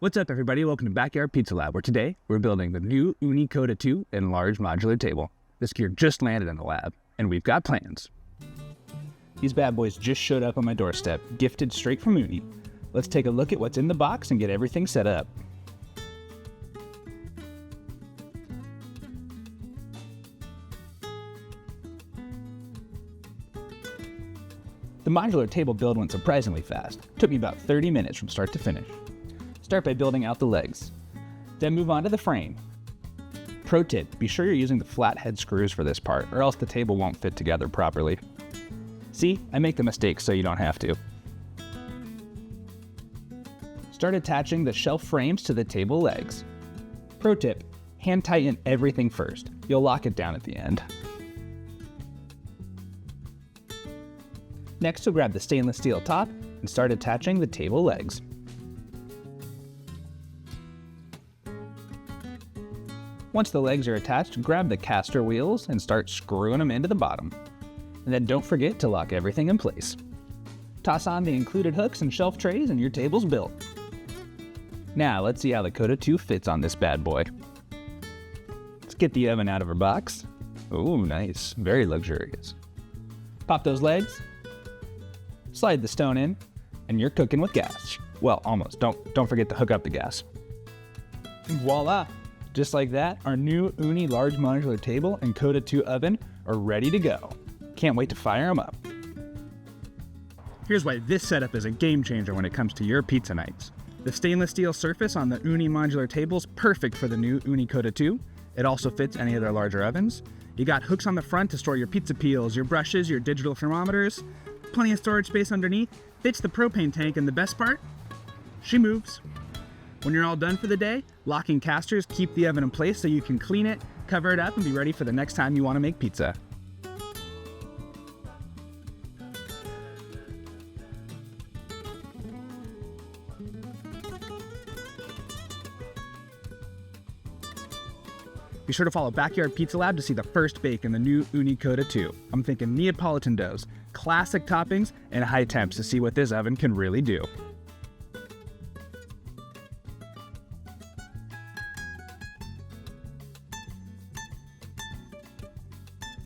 What's up, everybody? Welcome to Backyard Pizza Lab, where today we're building the new Ooni Koda 2 and Large Modular Table. This gear just landed in the lab, and we've got plans. These bad boys just showed up on my doorstep, gifted straight from Ooni. Let's take a look at what's in the box and get everything set up. The modular table build went surprisingly fast. Took me about 30 minutes from start to finish. Start by building out the legs, then move on to the frame. Pro tip, be sure you're using the flat head screws for this part, or else the table won't fit together properly. See, I make the mistakes so you don't have to. Start attaching the shelf frames to the table legs. Pro tip, hand tighten everything first. You'll lock it down at the end. Next, you'll grab the stainless steel top and start attaching the table legs. Once the legs are attached, grab the caster wheels and start screwing them into the bottom. And then don't forget to lock everything in place. Toss on the included hooks and shelf trays and your table's built. Now let's see how the Koda 2 fits on this bad boy. Let's get the oven out of her box. Ooh, nice, very luxurious. Pop those legs, slide the stone in, and you're cooking with gas. Well, almost, don't forget to hook up the gas. And voila! Just like that, our new Ooni Large Modular Table and Koda 2 oven are ready to go. Can't wait to fire them up. Here's why this setup is a game changer when it comes to your pizza nights. The stainless steel surface on the Ooni Modular Table is perfect for the new Ooni Koda 2. It also fits any of their larger ovens. You got hooks on the front to store your pizza peels, your brushes, your digital thermometers. Plenty of storage space underneath. Fits the propane tank, and the best part? She moves. When you're all done for the day, locking casters keep the oven in place so you can clean it, cover it up, and be ready for the next time you want to make pizza. Be sure to follow Backyard Pizza Lab to see the first bake in the new Ooni Koda 2. I'm thinking Neapolitan doughs, classic toppings, and high temps to see what this oven can really do.